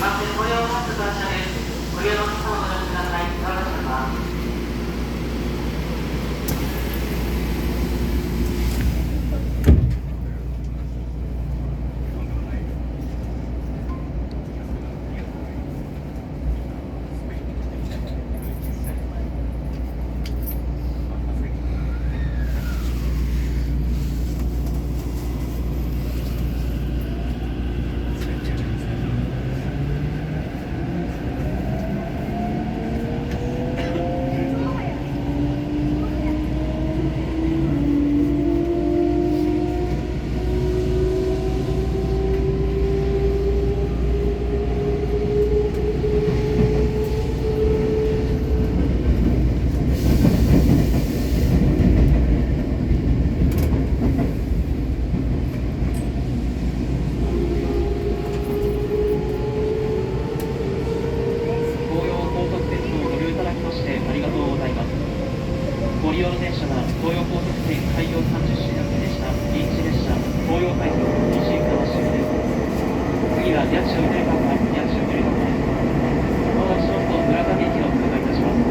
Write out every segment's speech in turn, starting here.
まってご利用の発車です。ご利用の方をご覧ください。お願いします。ご利用の電車は東洋高速線開業30周年でした臨時列車東洋快速西船橋です。次は八千代緑ヶ丘八千代緑ヶ丘です。まもなくしますと村上駅を通過いたします。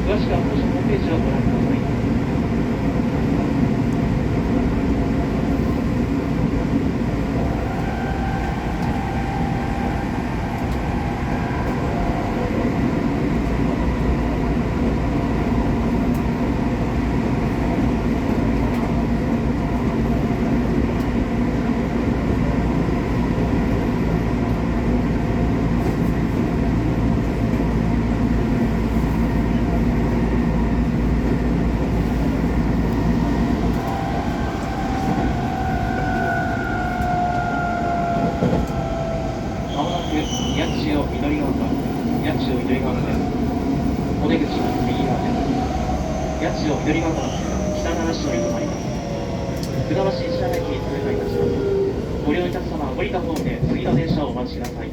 詳しくは当社ホームページをご覧ください。八千代緑ヶ丘八千代緑ヶ丘です。お出口は右側です。八千代緑ヶ丘の北七市のに停まります。船橋石原駅に通過いたします。ご利用のお客様は降りたホームで次の電車をお待ちください。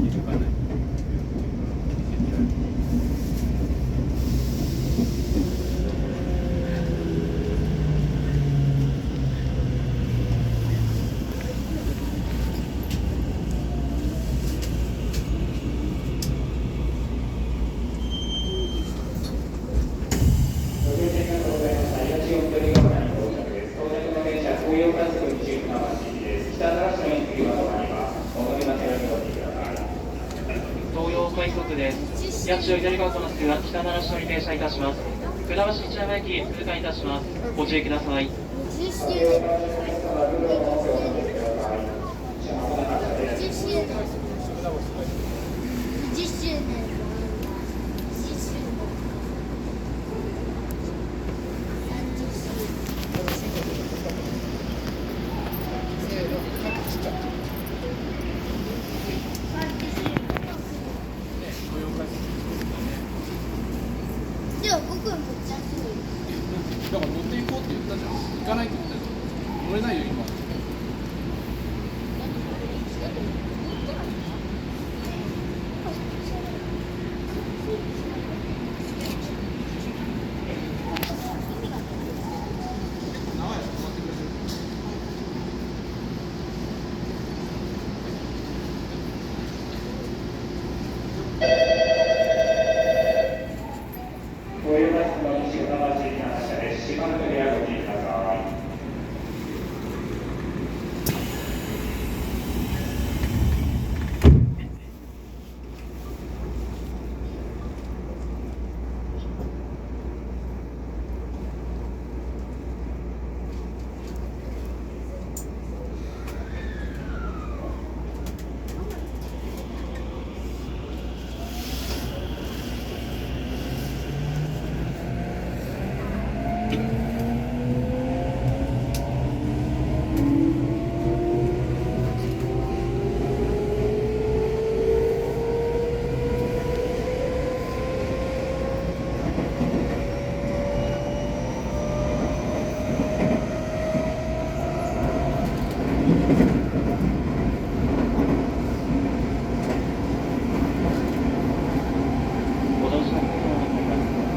気づかない。八千代左側となっては北習志野に停車いたします。船橋一山駅通過いたします。ご注意ください。では僕はもっちゃだから乗っていこうって言ったじゃん。行かないって言ったじゃん。乗れないよ今。東洋バスの西船橋行きの発車です。島のエリアご注意ください。ご乗車の方をお願いします。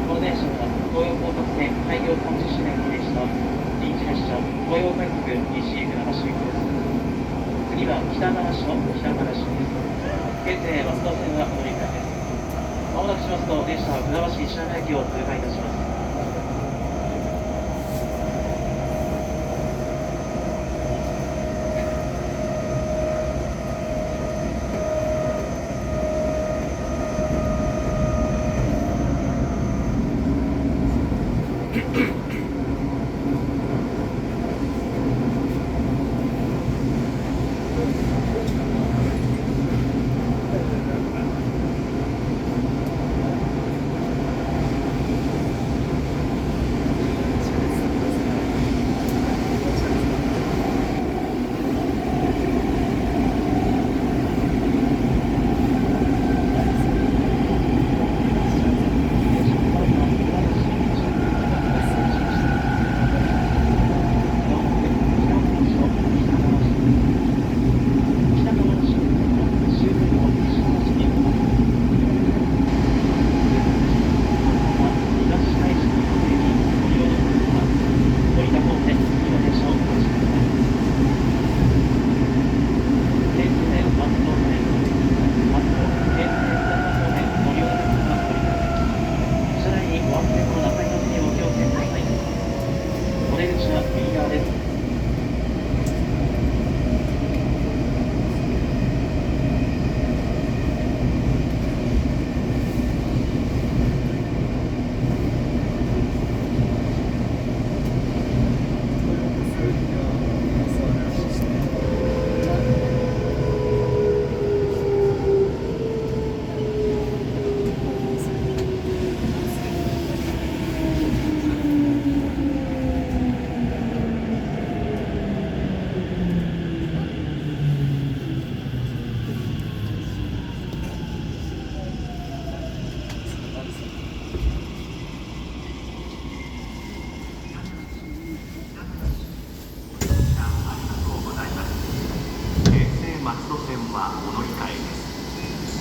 この電車は東洋高速線開業30周年を記念した臨時列車東洋快速西船橋行きです。次は北習志野北習志野です。現在松戸線はお乗り換えです。まもなくしますと電車は船橋一山駅を通過いたします。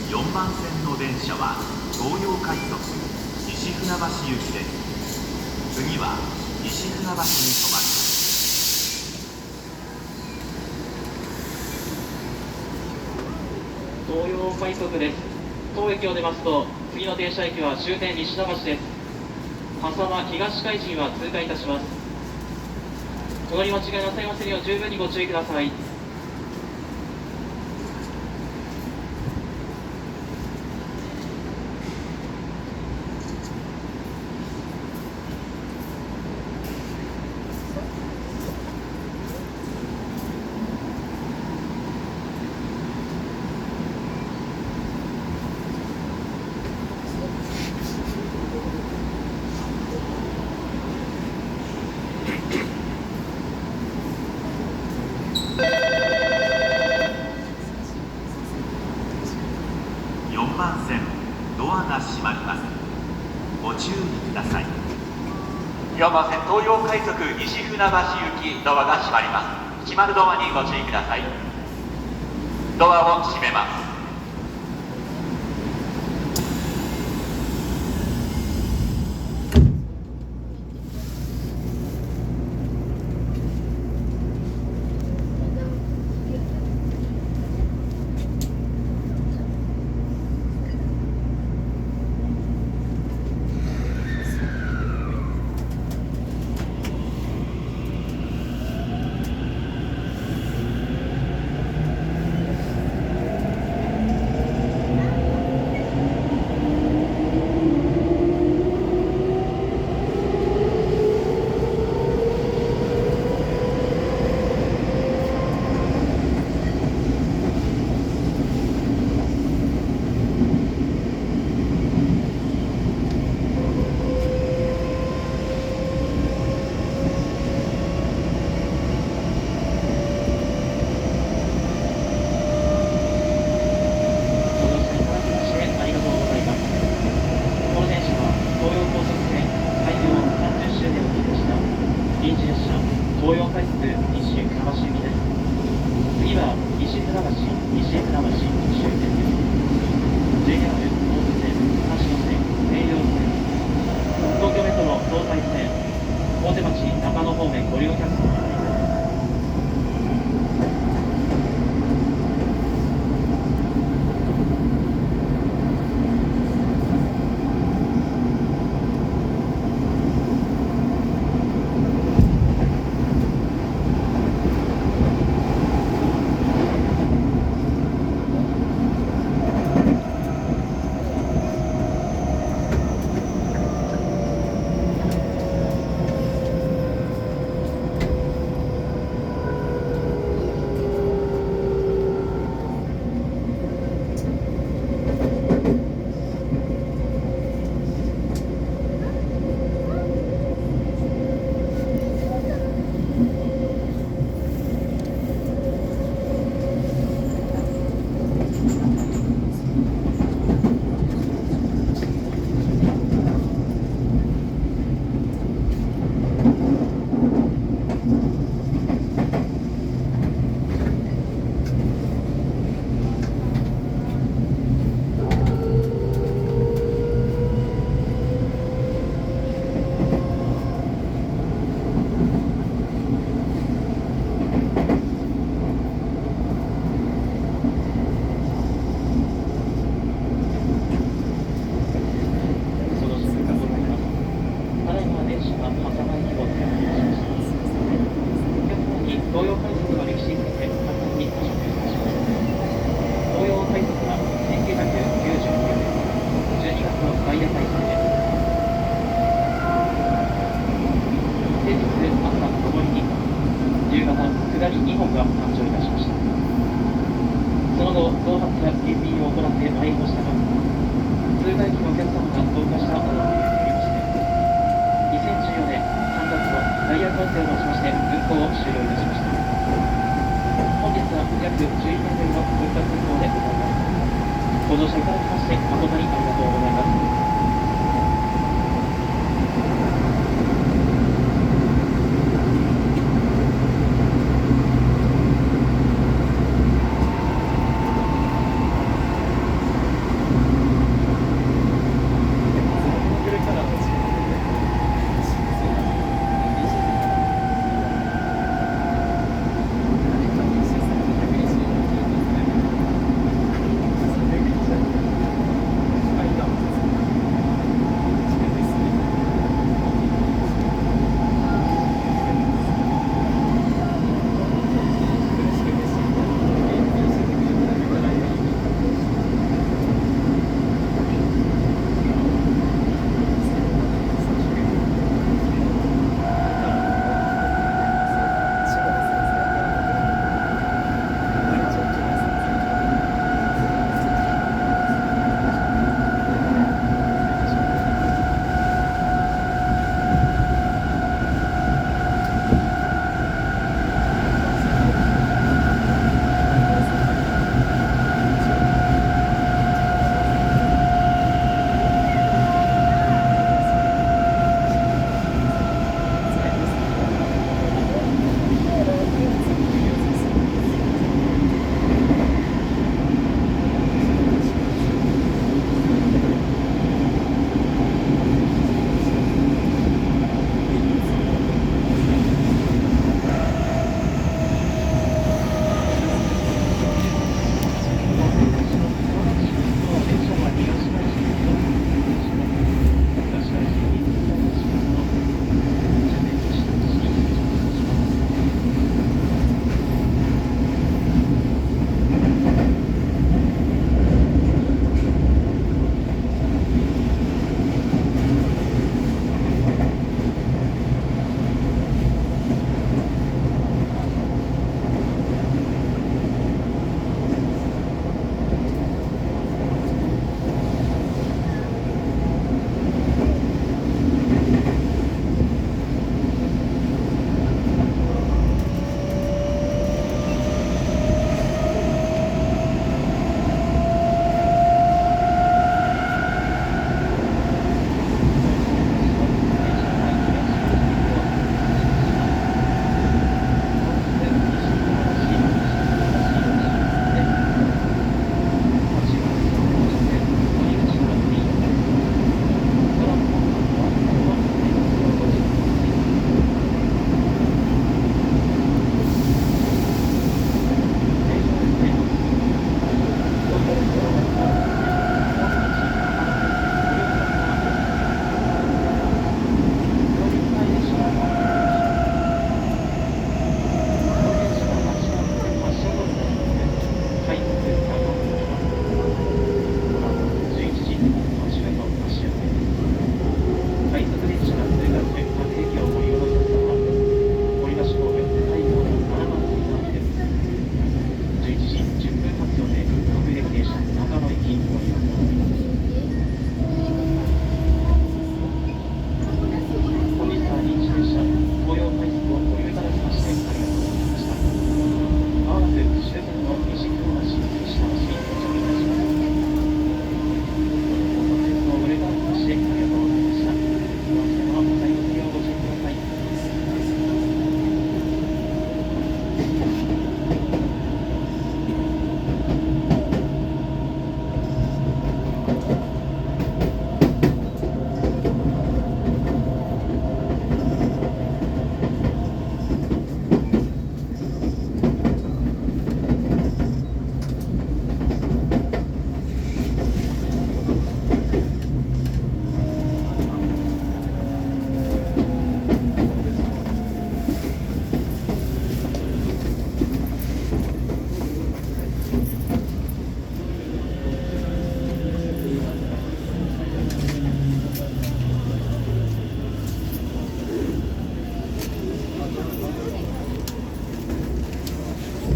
4番線の電車は東洋快速西船橋行きです。次は西船橋に停まります。東洋快速です。当駅を出ますと次の停車駅は終点西船橋です。笠間東海神は通過いたします。お乗り間違いなさいませんよう十分にご注意ください。ります。ご注意ください。4番線東洋快速西船橋行きドアが閉まります。閉まるドアにご注意ください。ドアを閉めます。間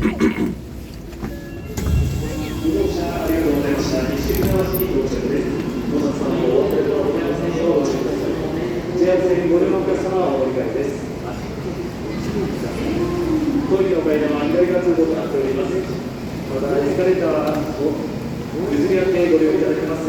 当機の階段は左側通行となっております。またエスカレーターを譲り合ってご利用いただけますよう